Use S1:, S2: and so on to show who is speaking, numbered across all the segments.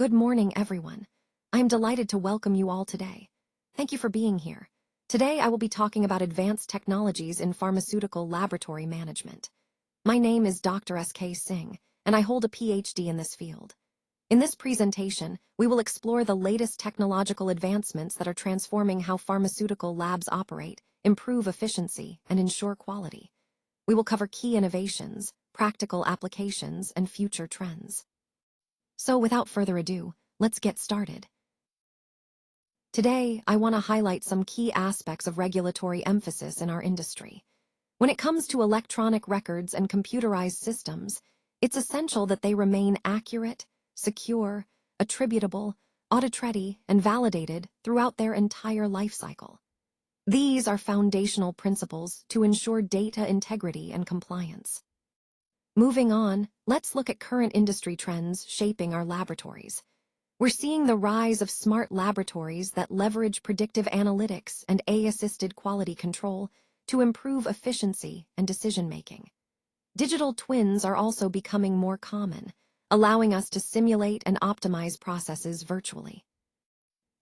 S1: Good morning, everyone. I am delighted to welcome you all today. Thank you for being here. Today, I will be talking about advanced technologies in pharmaceutical laboratory management. My name is Dr. S.K. Singh, and I hold a PhD in this field. In this presentation, we will explore the latest technological advancements that are transforming how pharmaceutical labs operate, improve efficiency, and ensure quality. We will cover key innovations, practical applications, and future trends. So without further ado, let's get started. Today, I want to highlight some key aspects of regulatory emphasis in our industry. When it comes to electronic records and computerized systems, it's essential that they remain accurate, secure, attributable, audit-ready, and validated throughout their entire lifecycle. These are foundational principles to ensure data integrity and compliance. Moving on, let's look at current industry trends shaping our laboratories. We're seeing the rise of smart laboratories that leverage predictive analytics and AI-assisted quality control to improve efficiency and decision-making. Digital twins are also becoming more common, allowing us to simulate and optimize processes virtually.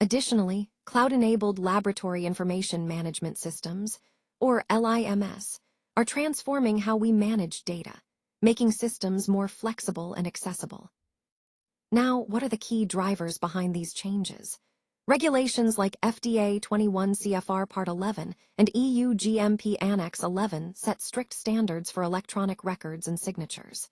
S1: Additionally, cloud-enabled laboratory information management systems, or LIMS, are transforming how we manage data, making systems more flexible and accessible. Now, what are the key drivers behind these changes? Regulations like FDA 21 CFR Part 11 and EU GMP Annex 11 set strict standards for electronic records and signatures.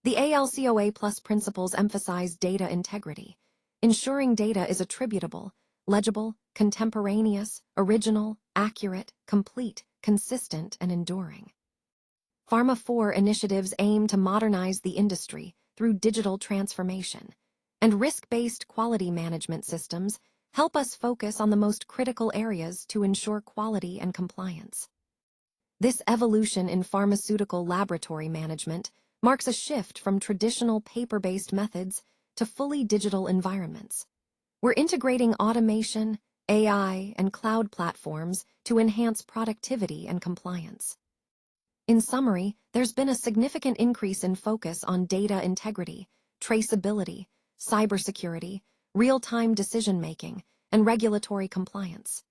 S1: The ALCOA Plus principles emphasize data integrity, ensuring data is attributable, legible, contemporaneous, original, accurate, complete, consistent, and enduring. Pharma 4 initiatives aim to modernize the industry through digital transformation, and risk-based quality management systems help us focus on the most critical areas to ensure quality and compliance. This evolution in pharmaceutical laboratory management marks a shift from traditional paper-based methods to fully digital environments. We're integrating automation, AI, and cloud platforms to enhance productivity and compliance. In summary, there's been a significant increase in focus on data integrity, traceability, cybersecurity, real-time decision-making, and regulatory compliance.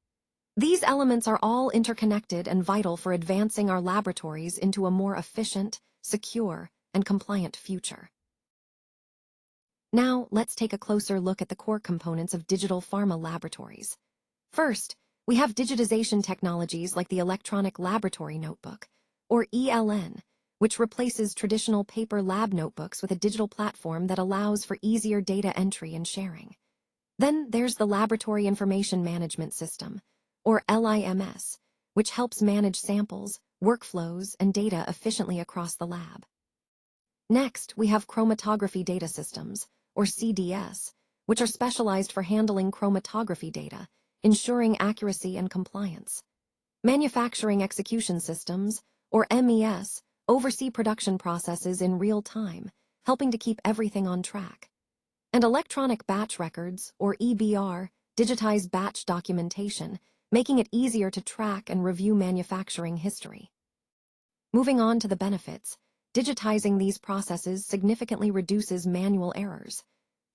S1: These elements are all interconnected and vital for advancing our laboratories into a more efficient, secure, and compliant future. Now, let's take a closer look at the core components of digital pharma laboratories. First, we have digitization technologies like the electronic laboratory notebook, or ELN, which replaces traditional paper lab notebooks with a digital platform that allows for easier data entry and sharing. Then there's the Laboratory Information Management System, or LIMS, which helps manage samples, workflows, and data efficiently across the lab. Next, we have chromatography data systems, or CDS, which are specialized for handling chromatography data, ensuring accuracy and compliance. Manufacturing execution systems, or MES, oversee production processes in real time, helping to keep everything on track. And electronic batch records, or EBR, digitize batch documentation, making it easier to track and review manufacturing history. Moving on to the benefits, digitizing these processes significantly reduces manual errors.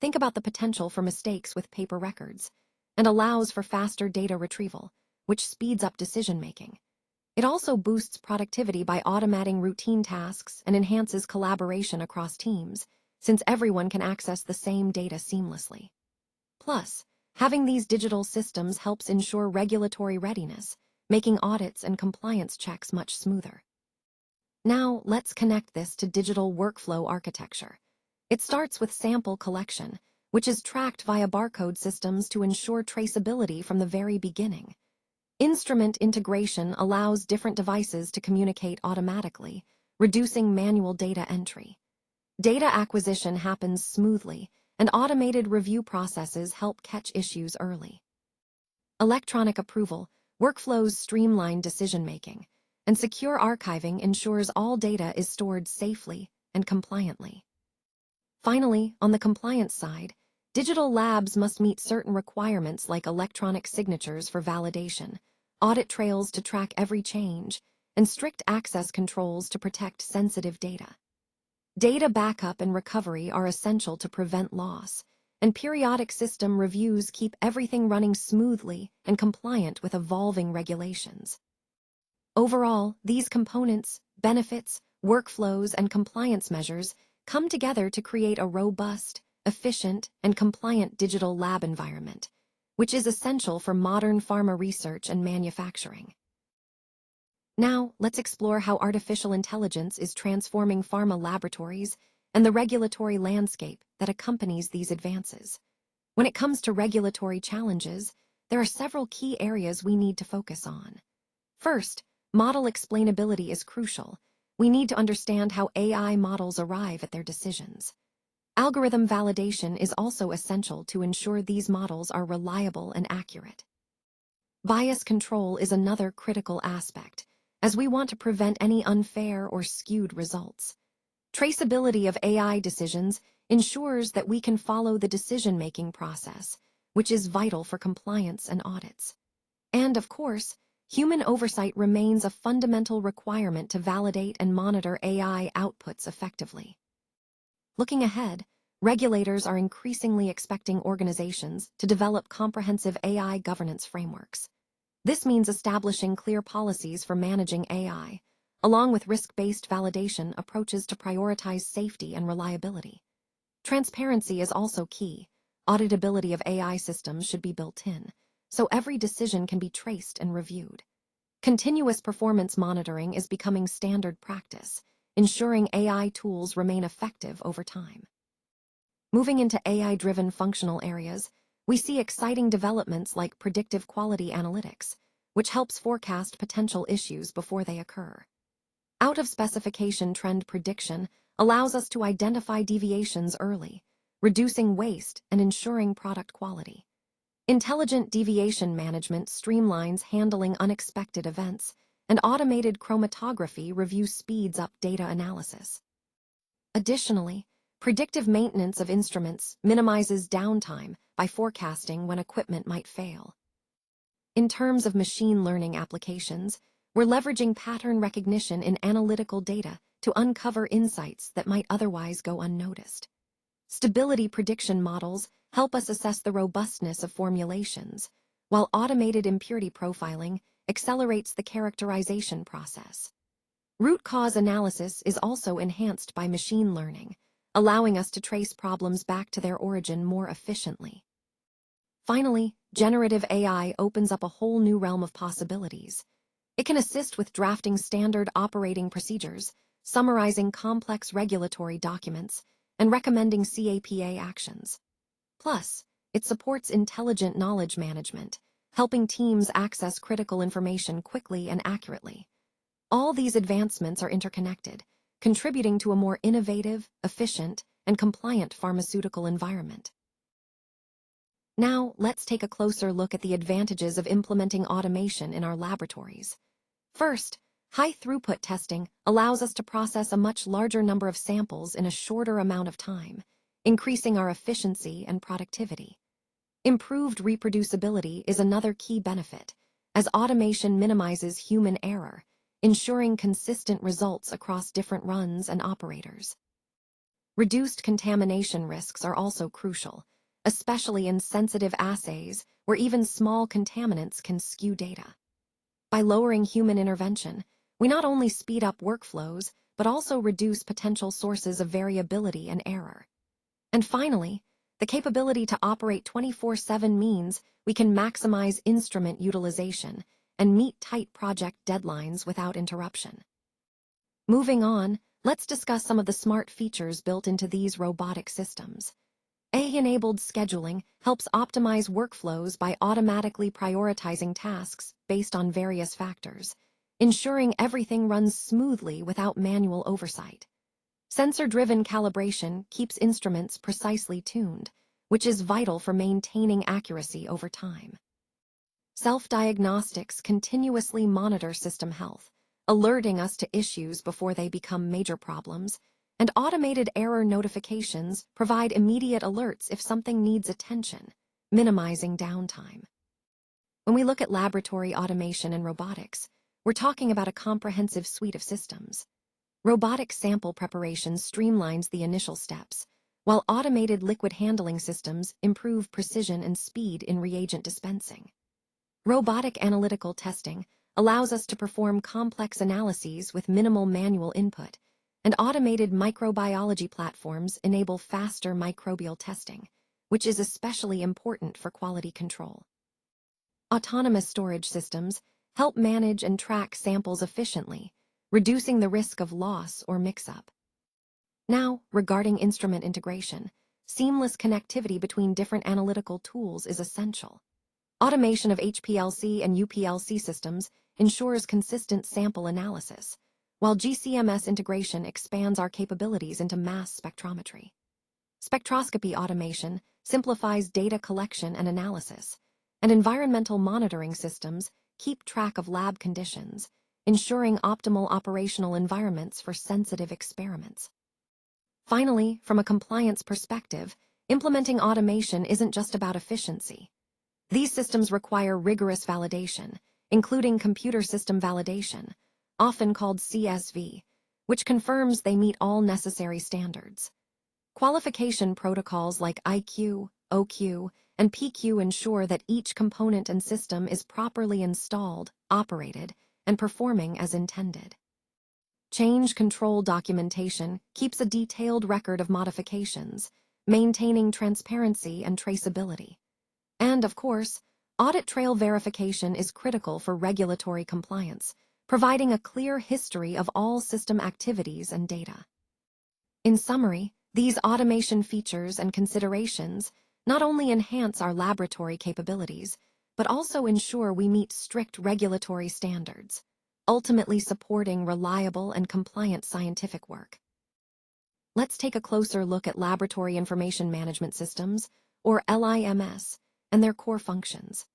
S1: Think about the potential for mistakes with paper records, and allows for faster data retrieval, which speeds up decision-making. It also boosts productivity by automating routine tasks and enhances collaboration across teams, since everyone can access the same data seamlessly. Plus, having these digital systems helps ensure regulatory readiness, making audits and compliance checks much smoother. Now, let's connect this to digital workflow architecture. It starts with sample collection, which is tracked via barcode systems to ensure traceability from the very beginning. Instrument integration allows different devices to communicate automatically, reducing manual data entry. Data acquisition happens smoothly, and automated review processes help catch issues early. Electronic approval, workflows streamline decision-making, and secure archiving ensures all data is stored safely and compliantly. Finally, on the compliance side, digital labs must meet certain requirements like electronic signatures for validation, audit trails to track every change, and strict access controls to protect sensitive data. Data backup and recovery are essential to prevent loss, and periodic system reviews keep everything running smoothly and compliant with evolving regulations. Overall, these components, benefits, workflows, and compliance measures come together to create a robust, efficient, and compliant digital lab environment, which is essential for modern pharma research and manufacturing. Now, let's explore how artificial intelligence is transforming pharma laboratories and the regulatory landscape that accompanies these advances. When it comes to regulatory challenges, there are several key areas we need to focus on. First, model explainability is crucial. We need to understand how AI models arrive at their decisions. Algorithm validation is also essential to ensure these models are reliable and accurate. Bias control is another critical aspect, as we want to prevent any unfair or skewed results. Traceability of AI decisions ensures that we can follow the decision-making process, which is vital for compliance and audits. And, of course, human oversight remains a fundamental requirement to validate and monitor AI outputs effectively. Looking ahead, regulators are increasingly expecting organizations to develop comprehensive AI governance frameworks. This means establishing clear policies for managing AI, along with risk-based validation approaches to prioritize safety and reliability. Transparency is also key. Auditability of AI systems should be built in, so every decision can be traced and reviewed. Continuous performance monitoring is becoming standard practice, ensuring AI tools remain effective over time. Moving into AI-driven functional areas, we see exciting developments like predictive quality analytics, which helps forecast potential issues before they occur. Out-of-specification trend prediction allows us to identify deviations early, reducing waste and ensuring product quality. Intelligent deviation management streamlines handling unexpected events, and automated chromatography review speeds up data analysis. Additionally, predictive maintenance of instruments minimizes downtime by forecasting when equipment might fail. In terms of machine learning applications, we're leveraging pattern recognition in analytical data to uncover insights that might otherwise go unnoticed. Stability prediction models help us assess the robustness of formulations, while automated impurity profiling accelerates the characterization process. Root cause analysis is also enhanced by machine learning, allowing us to trace problems back to their origin more efficiently. Finally, generative AI opens up a whole new realm of possibilities. It can assist with drafting standard operating procedures, summarizing complex regulatory documents, and recommending CAPA actions. Plus, it supports intelligent knowledge management, helping teams access critical information quickly and accurately. All these advancements are interconnected, contributing to a more innovative, efficient, and compliant pharmaceutical environment. Now, let's take a closer look at the advantages of implementing automation in our laboratories. First, high-throughput testing allows us to process a much larger number of samples in a shorter amount of time, increasing our efficiency and productivity. Improved reproducibility is another key benefit, as automation minimizes human error, ensuring consistent results across different runs and operators. Reduced contamination risks are also crucial, especially in sensitive assays where even small contaminants can skew data. By lowering human intervention, we not only speed up workflows, but also reduce potential sources of variability and error. And finally, the capability to operate 24/7 means we can maximize instrument utilization and meet tight project deadlines without interruption. Moving on, let's discuss some of the smart features built into these robotic systems. AI-enabled scheduling helps optimize workflows by automatically prioritizing tasks based on various factors, ensuring everything runs smoothly without manual oversight. Sensor-driven calibration keeps instruments precisely tuned, which is vital for maintaining accuracy over time. Self-diagnostics continuously monitor system health, alerting us to issues before they become major problems, and automated error notifications provide immediate alerts if something needs attention, minimizing downtime. When we look at laboratory automation and robotics, we're talking about a comprehensive suite of systems. Robotic sample preparation streamlines the initial steps, while automated liquid handling systems improve precision and speed in reagent dispensing. Robotic analytical testing allows us to perform complex analyses with minimal manual input, and automated microbiology platforms enable faster microbial testing, which is especially important for quality control. Autonomous storage systems help manage and track samples efficiently, reducing the risk of loss or mix-up. Now, regarding instrument integration, seamless connectivity between different analytical tools is essential. Automation of HPLC and UPLC systems ensures consistent sample analysis, while GCMS integration expands our capabilities into mass spectrometry. Spectroscopy automation simplifies data collection and analysis, and environmental monitoring systems keep track of lab conditions, ensuring optimal operational environments for sensitive experiments. Finally, from a compliance perspective, implementing automation isn't just about efficiency. These systems require rigorous validation, including computer system validation, often called CSV, which confirms they meet all necessary standards. Qualification protocols like IQ, OQ, and PQ ensure that each component and system is properly installed, operated, and performing as intended. Change control documentation keeps a detailed record of modifications, maintaining transparency and traceability. And, of course, audit trail verification is critical for regulatory compliance, providing a clear history of all system activities and data. In summary, these automation features and considerations not only enhance our laboratory capabilities, but also ensure we meet strict regulatory standards, ultimately supporting reliable and compliant scientific work. Let's take a closer look at Laboratory Information Management Systems, or LIMS, and their core functions.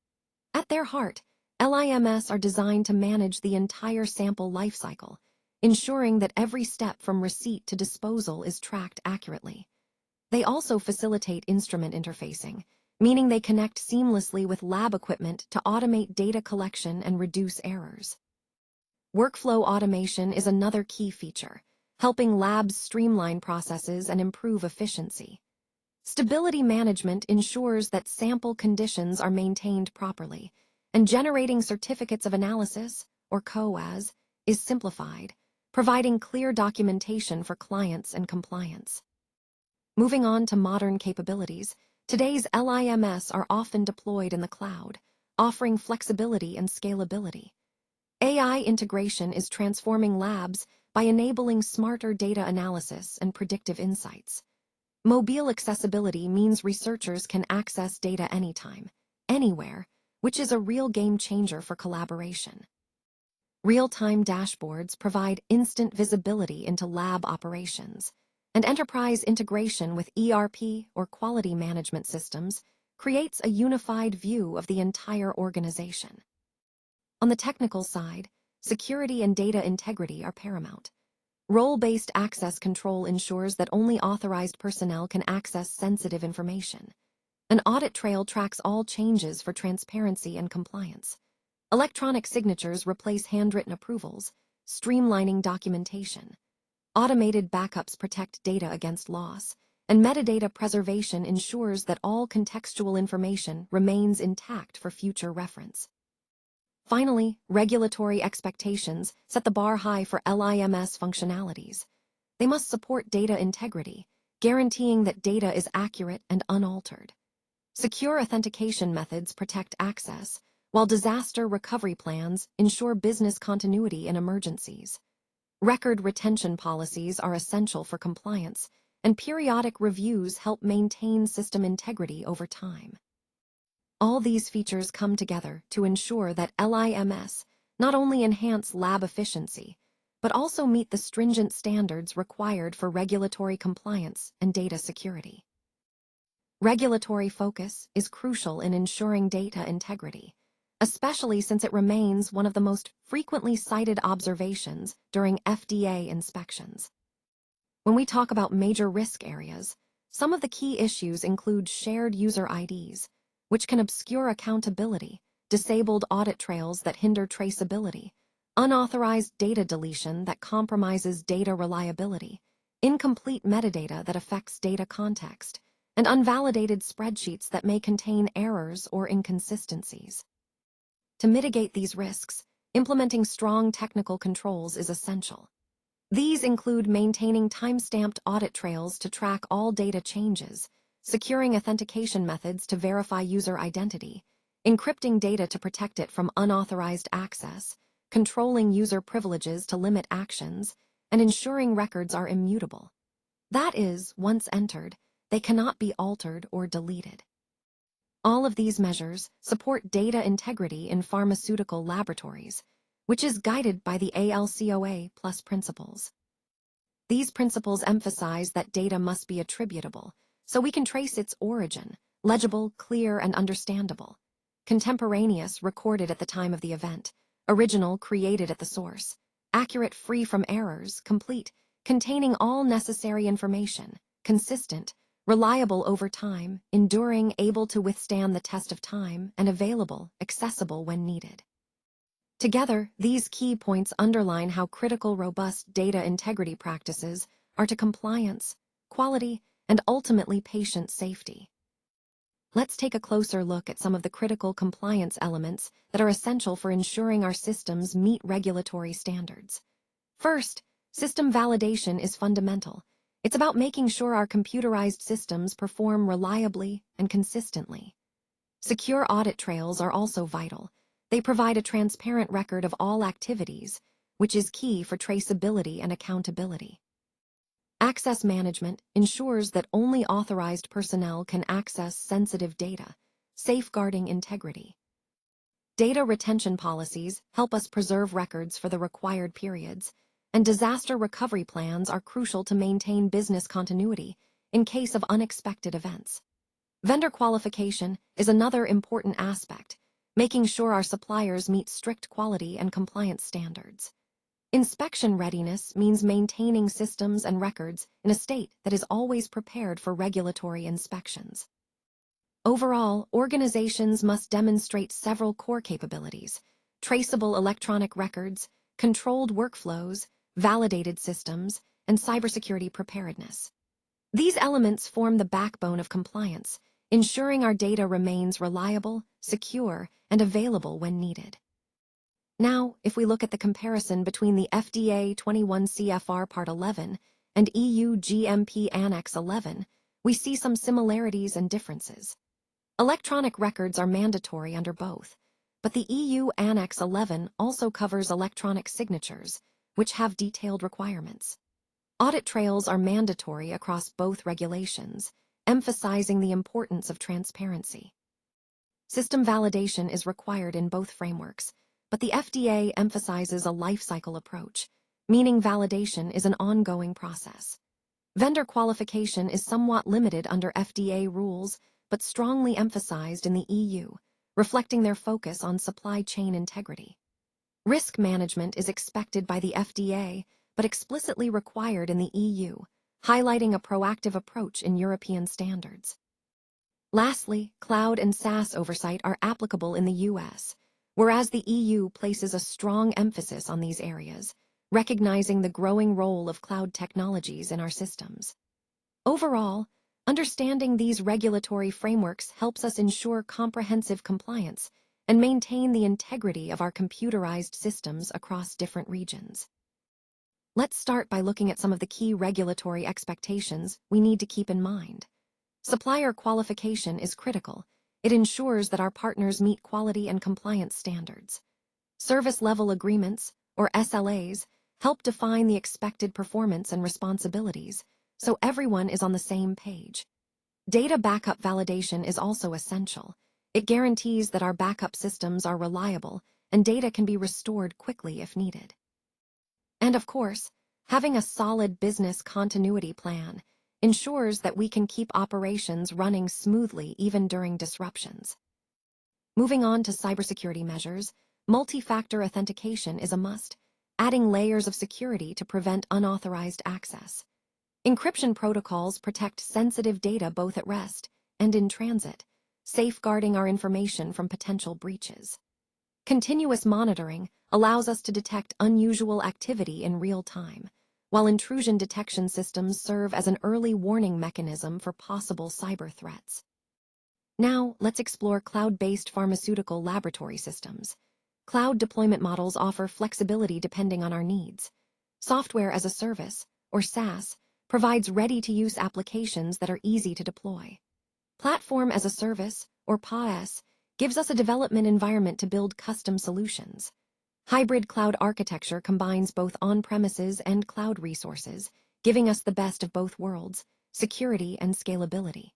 S1: At their heart, LIMS are designed to manage the entire sample lifecycle, ensuring that every step from receipt to disposal is tracked accurately. They also facilitate instrument interfacing, meaning they connect seamlessly with lab equipment to automate data collection and reduce errors. Workflow automation is another key feature, helping labs streamline processes and improve efficiency. Stability management ensures that sample conditions are maintained properly, and generating certificates of analysis, or COAs, is simplified, providing clear documentation for clients and compliance. Moving on to modern capabilities, today's LIMS are often deployed in the cloud, offering flexibility and scalability. AI integration is transforming labs by enabling smarter data analysis and predictive insights. Mobile accessibility means researchers can access data anytime, anywhere, which is a real game changer for collaboration. Real-time dashboards provide instant visibility into lab operations, and enterprise integration with ERP or quality management systems creates a unified view of the entire organization. On the technical side, security and data integrity are paramount. Role-based access control ensures that only authorized personnel can access sensitive information. An audit trail tracks all changes for transparency and compliance. Electronic signatures replace handwritten approvals, streamlining documentation. Automated backups protect data against loss, and metadata preservation ensures that all contextual information remains intact for future reference. Finally, regulatory expectations set the bar high for LIMS functionalities. They must support data integrity, guaranteeing that data is accurate and unaltered. Secure authentication methods protect access, while disaster recovery plans ensure business continuity in emergencies. Record retention policies are essential for compliance, and periodic reviews help maintain system integrity over time. All these features come together to ensure that LIMS not only enhance lab efficiency, but also meet the stringent standards required for regulatory compliance and data security. Regulatory focus is crucial in ensuring data integrity, especially since it remains one of the most frequently cited observations during FDA inspections. When we talk about major risk areas, some of the key issues include shared user IDs, which can obscure accountability, disabled audit trails that hinder traceability, unauthorized data deletion that compromises data reliability, incomplete metadata that affects data context, and unvalidated spreadsheets that may contain errors or inconsistencies. To mitigate these risks, implementing strong technical controls is essential. These include maintaining time-stamped audit trails to track all data changes, securing authentication methods to verify user identity, encrypting data to protect it from unauthorized access, controlling user privileges to limit actions, and ensuring records are immutable. That is, once entered, they cannot be altered or deleted. All of these measures support data integrity in pharmaceutical laboratories, which is guided by the ALCOA plus principles. These principles emphasize that data must be attributable, so we can trace its origin, legible, clear, and understandable. Contemporaneous, recorded at the time of the event. Original, created at the source. Accurate, free from errors. Complete, containing all necessary information. Consistent, reliable over time, enduring, able to withstand the test of time, and available, accessible when needed. Together, these key points underline how critical robust data integrity practices are to compliance, quality, and ultimately patient safety. Let's take a closer look at some of the critical compliance elements that are essential for ensuring our systems meet regulatory standards. First, system validation is fundamental. It's about making sure our computerized systems perform reliably and consistently. Secure audit trails are also vital. They provide a transparent record of all activities, which is key for traceability and accountability. Access management ensures that only authorized personnel can access sensitive data, safeguarding integrity. Data retention policies help us preserve records for the required periods, and disaster recovery plans are crucial to maintain business continuity in case of unexpected events. Vendor qualification is another important aspect, making sure our suppliers meet strict quality and compliance standards. Inspection readiness means maintaining systems and records in a state that is always prepared for regulatory inspections. Overall, organizations must demonstrate several core capabilities: traceable electronic records, controlled workflows, validated systems, and cybersecurity preparedness. These elements form the backbone of compliance, ensuring our data remains reliable, secure, and available when needed. Now, if we look at the comparison between the FDA 21 CFR Part 11 and EU GMP Annex 11, we see some similarities and differences. Electronic records are mandatory under both, but the EU Annex 11 also covers electronic signatures, which have detailed requirements. Audit trails are mandatory across both regulations, emphasizing the importance of transparency. System validation is required in both frameworks, but the FDA emphasizes a life cycle approach, meaning validation is an ongoing process. Vendor qualification is somewhat limited under FDA rules, but strongly emphasized in the EU, reflecting their focus on supply chain integrity. Risk management is expected by the FDA, but explicitly required in the EU, highlighting a proactive approach in European standards. Lastly, cloud and SaaS oversight are applicable in the US, whereas the EU places a strong emphasis on these areas, recognizing the growing role of cloud technologies in our systems. Overall, understanding these regulatory frameworks helps us ensure comprehensive compliance and maintain the integrity of our computerized systems across different regions. Let's start by looking at some of the key regulatory expectations we need to keep in mind. Supplier qualification is critical. It ensures that our partners meet quality and compliance standards. Service level agreements, or SLAs, help define the expected performance and responsibilities, so everyone is on the same page. Data backup validation is also essential. It guarantees that our backup systems are reliable and data can be restored quickly if needed. And of course, having a solid business continuity plan ensures that we can keep operations running smoothly even during disruptions. Moving on to cybersecurity measures, multi-factor authentication is a must, adding layers of security to prevent unauthorized access. Encryption protocols protect sensitive data both at rest and in transit, safeguarding our information from potential breaches. Continuous monitoring allows us to detect unusual activity in real time, while intrusion detection systems serve as an early warning mechanism for possible cyber threats. Now, let's explore cloud-based pharmaceutical laboratory systems. Cloud deployment models offer flexibility depending on our needs. Software as a service, or SaaS, provides ready-to-use applications that are easy to deploy. Platform as a service, or PaaS, gives us a development environment to build custom solutions. Hybrid cloud architecture combines both on-premises and cloud resources, giving us the best of both worlds, security and scalability.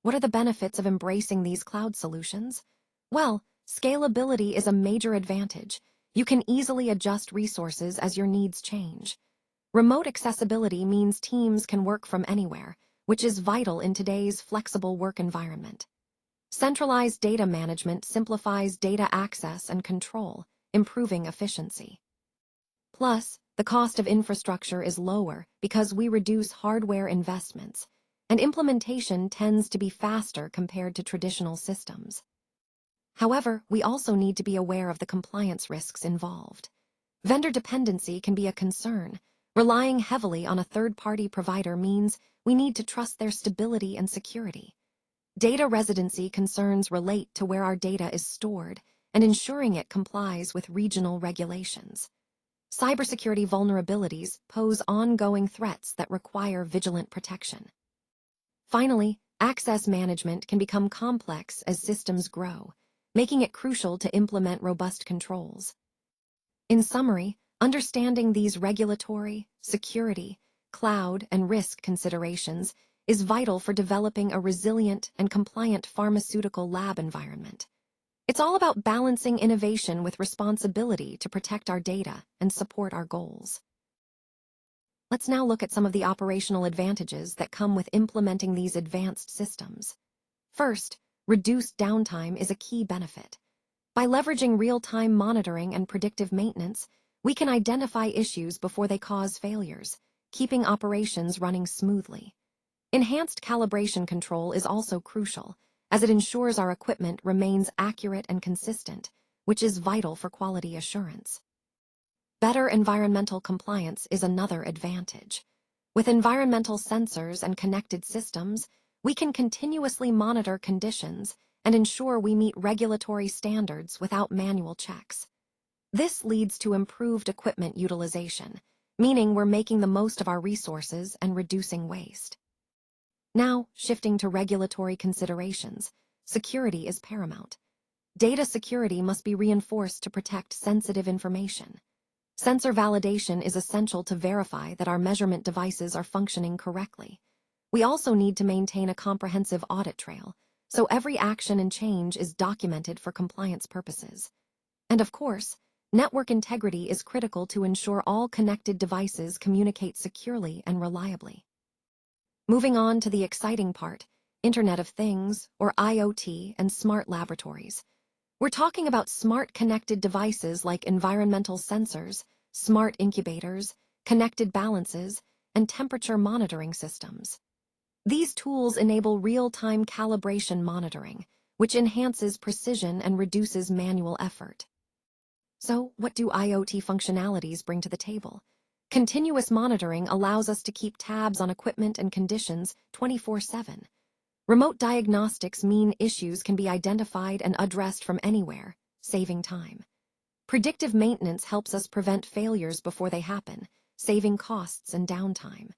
S1: What are the benefits of embracing these cloud solutions? Well, scalability is a major advantage. You can easily adjust resources as your needs change. Remote accessibility means teams can work from anywhere, which is vital in today's flexible work environment. Centralized data management simplifies data access and control, improving efficiency. Plus, the cost of infrastructure is lower because we reduce hardware investments, and implementation tends to be faster compared to traditional systems. However, we also need to be aware of the compliance risks involved. Vendor dependency can be a concern. Relying heavily on a third-party provider means we need to trust their stability and security. Data residency concerns relate to where our data is stored and ensuring it complies with regional regulations. Cybersecurity vulnerabilities pose ongoing threats that require vigilant protection. Finally, access management can become complex as systems grow, making it crucial to implement robust controls. In summary, understanding these regulatory, security, cloud, and risk considerations is vital for developing a resilient and compliant pharmaceutical lab environment. It's all about balancing innovation with responsibility to protect our data and support our goals. Let's now look at some of the operational advantages that come with implementing these advanced systems. First, reduced downtime is a key benefit. By leveraging real-time monitoring and predictive maintenance, we can identify issues before they cause failures, keeping operations running smoothly. Enhanced calibration control is also crucial, as it ensures our equipment remains accurate and consistent, which is vital for quality assurance. Better environmental compliance is another advantage. With environmental sensors and connected systems, we can continuously monitor conditions and ensure we meet regulatory standards without manual checks. This leads to improved equipment utilization, meaning we're making the most of our resources and reducing waste. Now, shifting to regulatory considerations, security is paramount. Data security must be reinforced to protect sensitive information. Sensor validation is essential to verify that our measurement devices are functioning correctly. We also need to maintain a comprehensive audit trail, so every action and change is documented for compliance purposes. And of course, network integrity is critical to ensure all connected devices communicate securely and reliably. Moving on to the exciting part, Internet of Things, or IoT, and smart laboratories. We're talking about smart connected devices like environmental sensors, smart incubators, connected balances, and temperature monitoring systems. These tools enable real-time calibration monitoring, which enhances precision and reduces manual effort. So, what do IoT functionalities bring to the table? Continuous monitoring allows us to keep tabs on equipment and conditions 24/7. Remote diagnostics mean issues can be identified and addressed from anywhere, saving time. Predictive maintenance helps us prevent failures before they happen, saving costs and downtime.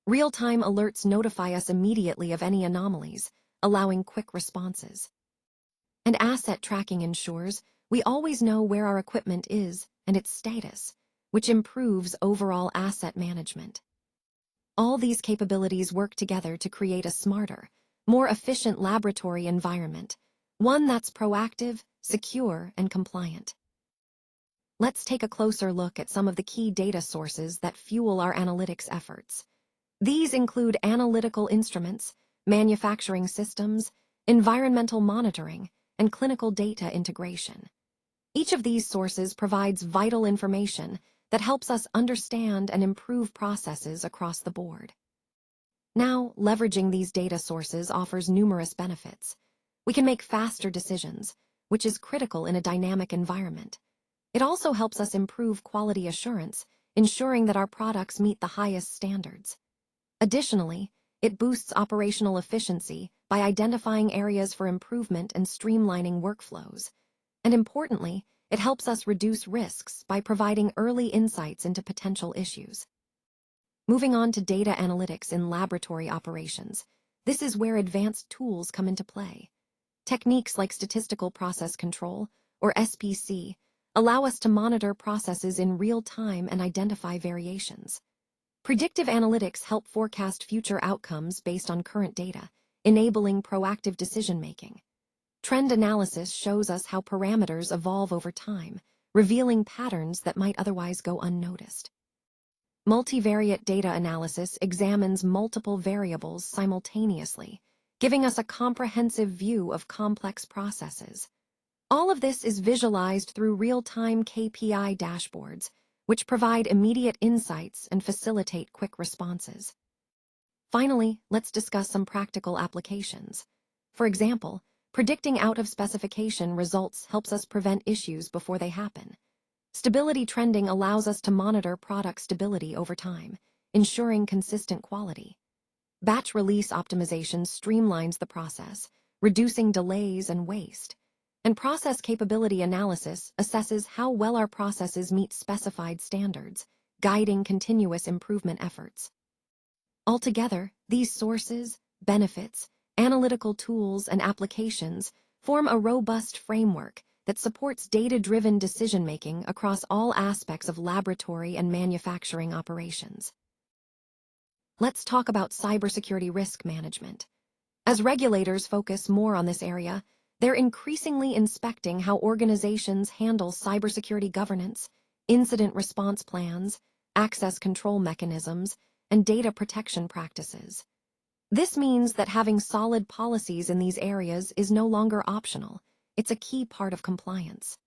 S1: Real-time alerts notify us immediately of any anomalies, allowing quick responses. And asset tracking ensures we always know where our equipment is and its status, which improves overall asset management. All these capabilities work together to create a smarter, more efficient laboratory environment, one that's proactive, secure, and compliant. Let's take a closer look at some of the key data sources that fuel our analytics efforts. These include analytical instruments, manufacturing systems, environmental monitoring, and clinical data integration. Each of these sources provides vital information that helps us understand and improve processes across the board. Now, leveraging these data sources offers numerous benefits. We can make faster decisions, which is critical in a dynamic environment. It also helps us improve quality assurance, ensuring that our products meet the highest standards. Additionally, it boosts operational efficiency by identifying areas for improvement and streamlining workflows. And importantly, it helps us reduce risks by providing early insights into potential issues. Moving on to data analytics in laboratory operations, this is where advanced tools come into play. Techniques like statistical process control, or SPC, allow us to monitor processes in real time and identify variations. Predictive analytics help forecast future outcomes based on current data, enabling proactive decision-making. Trend analysis shows us how parameters evolve over time, revealing patterns that might otherwise go unnoticed. Multivariate data analysis examines multiple variables simultaneously, giving us a comprehensive view of complex processes. All of this is visualized through real-time KPI dashboards, which provide immediate insights and facilitate quick responses. Finally, let's discuss some practical applications. For example, predicting out-of-specification results helps us prevent issues before they happen. Stability trending allows us to monitor product stability over time, ensuring consistent quality. Batch release optimization streamlines the process, reducing delays and waste. And process capability analysis assesses how well our processes meet specified standards, guiding continuous improvement efforts. Altogether, these sources, benefits, analytical tools, and applications form a robust framework that supports data-driven decision-making across all aspects of laboratory and manufacturing operations. Let's talk about cybersecurity risk management. As regulators focus more on this area, they're increasingly inspecting how organizations handle cybersecurity governance, incident response plans, access control mechanisms, and data protection practices. This means that having solid policies in these areas is no longer optional. It's a key part of compliance.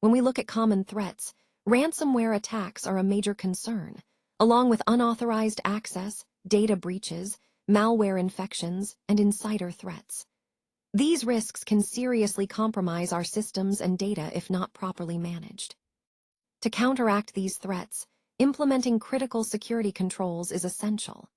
S1: When we look at common threats, ransomware attacks are a major concern, along with unauthorized access, data breaches, malware infections, and insider threats. These risks can seriously compromise our systems and data if not properly managed. To counteract these threats, implementing critical security controls is essential.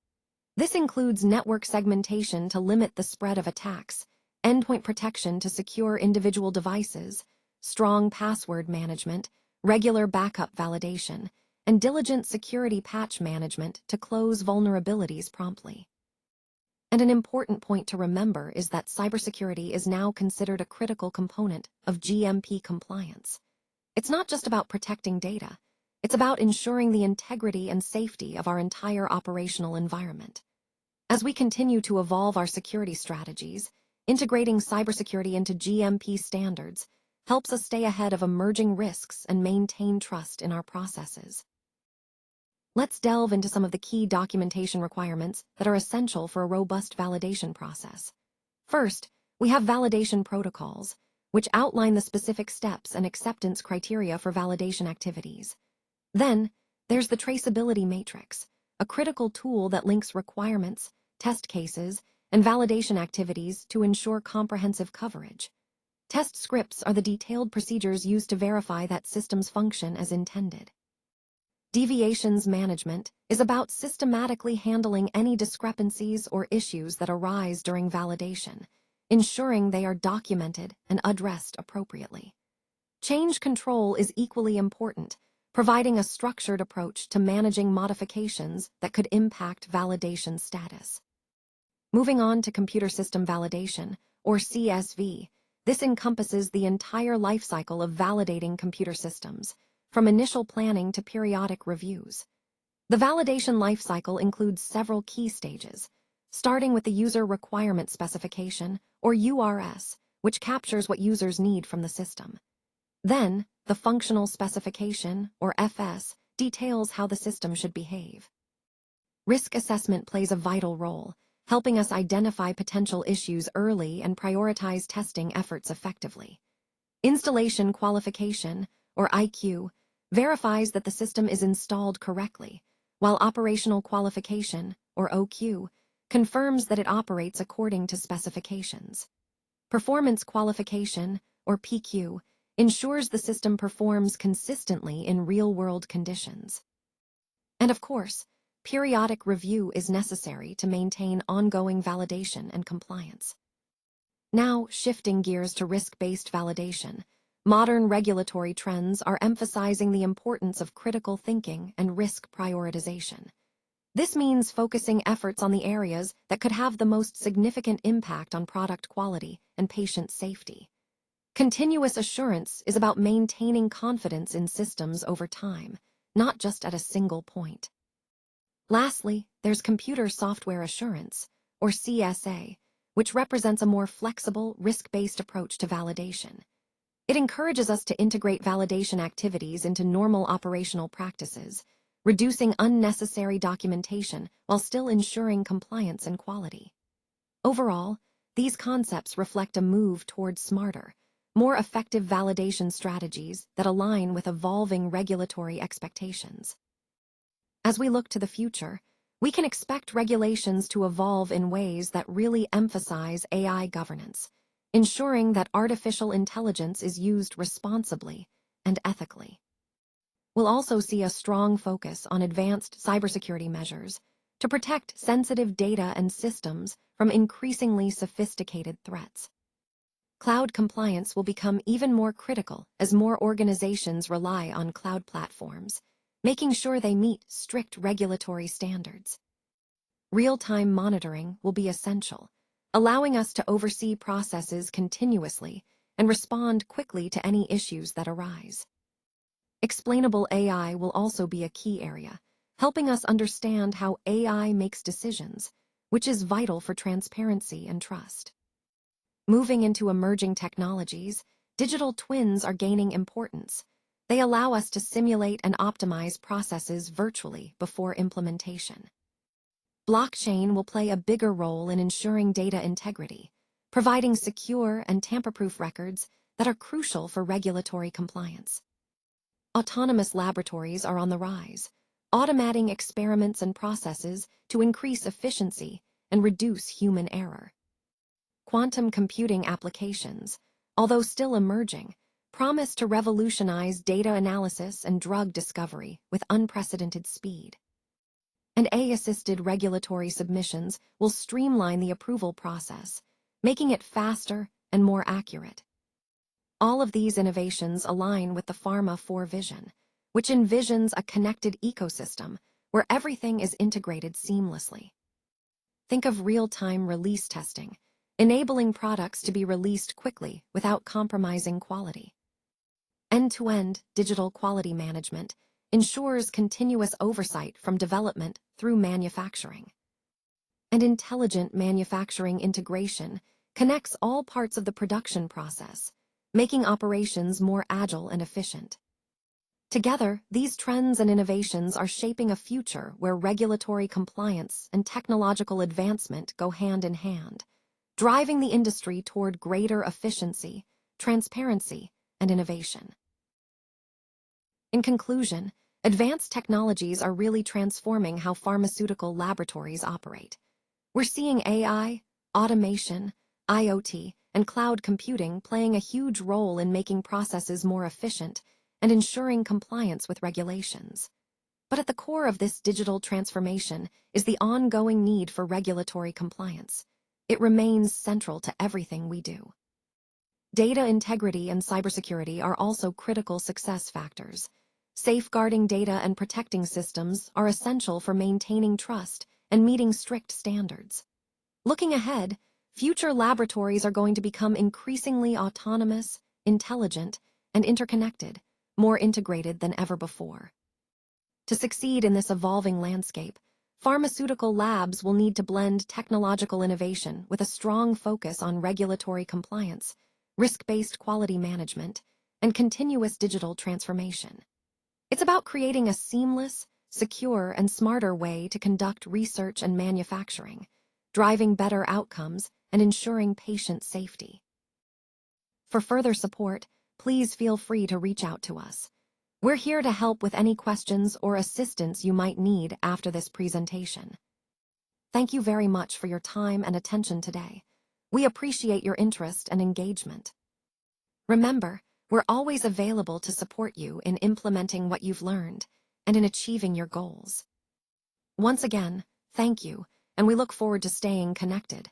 S1: This includes network segmentation to limit the spread of attacks, endpoint protection to secure individual devices, strong password management, regular backup validation, and diligent security patch management to close vulnerabilities promptly. And an important point to remember is that cybersecurity is now considered a critical component of GMP compliance. It's not just about protecting data. It's about ensuring the integrity and safety of our entire operational environment. As we continue to evolve our security strategies, integrating cybersecurity into GMP standards helps us stay ahead of emerging risks and maintain trust in our processes. Let's delve into some of the key documentation requirements that are essential for a robust validation process. First, we have validation protocols, which outline the specific steps and acceptance criteria for validation activities. Then, there's the traceability matrix, a critical tool that links requirements, test cases, and validation activities to ensure comprehensive coverage. Test scripts are the detailed procedures used to verify that systems function as intended. Deviations management is about systematically handling any discrepancies or issues that arise during validation, ensuring they are documented and addressed appropriately. Change control is equally important, providing a structured approach to managing modifications that could impact validation status. Moving on to computer system validation, or CSV, this encompasses the entire lifecycle of validating computer systems, from initial planning to periodic reviews. The validation lifecycle includes several key stages, starting with the user requirement specification, or URS, which captures what users need from the system. Then, the functional specification, or FS, details how the system should behave. Risk assessment plays a vital role, helping us identify potential issues early and prioritize testing efforts effectively. Installation qualification, or IQ, verifies that the system is installed correctly, while operational qualification, or OQ, confirms that it operates according to specifications. Performance qualification, or PQ, ensures the system performs consistently in real-world conditions. And of course, periodic review is necessary to maintain ongoing validation and compliance. Now, shifting gears to risk-based validation, modern regulatory trends are emphasizing the importance of critical thinking and risk prioritization. This means focusing efforts on the areas that could have the most significant impact on product quality and patient safety. Continuous assurance is about maintaining confidence in systems over time, not just at a single point. Lastly, there's computer software assurance, or CSA, which represents a more flexible, risk-based approach to validation. It encourages us to integrate validation activities into normal operational practices, reducing unnecessary documentation while still ensuring compliance and quality. Overall, these concepts reflect a move toward smarter, more effective validation strategies that align with evolving regulatory expectations. As we look to the future, we can expect regulations to evolve in ways that really emphasize AI governance, ensuring that artificial intelligence is used responsibly and ethically. We'll also see a strong focus on advanced cybersecurity measures to protect sensitive data and systems from increasingly sophisticated threats. Cloud compliance will become even more critical as more organizations rely on cloud platforms, making sure they meet strict regulatory standards. Real-time monitoring will be essential, allowing us to oversee processes continuously and respond quickly to any issues that arise. Explainable AI will also be a key area, helping us understand how AI makes decisions, which is vital for transparency and trust. Moving into emerging technologies, digital twins are gaining importance. They allow us to simulate and optimize processes virtually before implementation. Blockchain will play a bigger role in ensuring data integrity, providing secure and tamper-proof records that are crucial for regulatory compliance. Autonomous laboratories are on the rise, automating experiments and processes to increase efficiency and reduce human error. Quantum computing applications, although still emerging, promise to revolutionize data analysis and drug discovery with unprecedented speed. And AI-assisted regulatory submissions will streamline the approval process, making it faster and more accurate. All of these innovations align with the Pharma 4 vision, which envisions a connected ecosystem where everything is integrated seamlessly. Think of real-time release testing, enabling products to be released quickly without compromising quality. End-to-end digital quality management ensures continuous oversight from development through manufacturing. And intelligent manufacturing integration connects all parts of the production process, making operations more agile and efficient. Together, these trends and innovations are shaping a future where regulatory compliance and technological advancement go hand in hand, driving the industry toward greater efficiency, transparency, and innovation. In conclusion, advanced technologies are really transforming how pharmaceutical laboratories operate. We're seeing AI, automation, IoT, and cloud computing playing a huge role in making processes more efficient and ensuring compliance with regulations. But at the core of this digital transformation is the ongoing need for regulatory compliance. It remains central to everything we do. Data integrity and cybersecurity are also critical success factors. Safeguarding data and protecting systems are essential for maintaining trust and meeting strict standards. Looking ahead, future laboratories are going to become increasingly autonomous, intelligent, and interconnected, more integrated than ever before. To succeed in this evolving landscape, pharmaceutical labs will need to blend technological innovation with a strong focus on regulatory compliance, risk-based quality management, and continuous digital transformation. It's about creating a seamless, secure, and smarter way to conduct research and manufacturing, driving better outcomes and ensuring patient safety. For further support, please feel free to reach out to us. We're here to help with any questions or assistance you might need after this presentation. Thank you very much for your time and attention today. We appreciate your interest and engagement. Remember, we're always available to support you in implementing what you've learned and in achieving your goals. Once again, thank you, and we look forward to staying connected.